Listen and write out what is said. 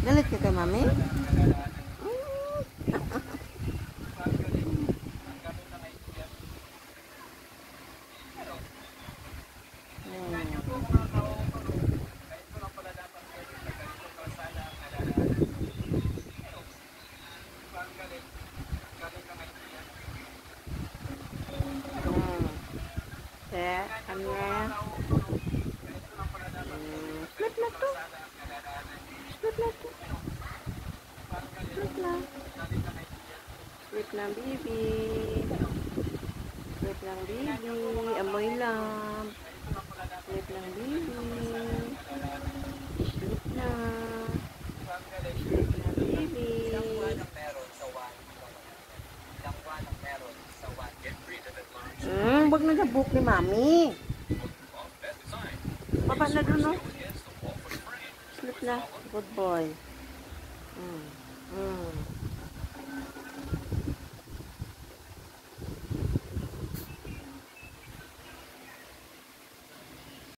Galit ka kay mami? Ano na? Split na to. Split na to. Split na. Split na, baby. Split lang, baby. Amoy lang. Split lang, baby. Split na. Split na, baby. Wag nagabuk ni mami. Baba na dun, no? Sleep na. Good boy.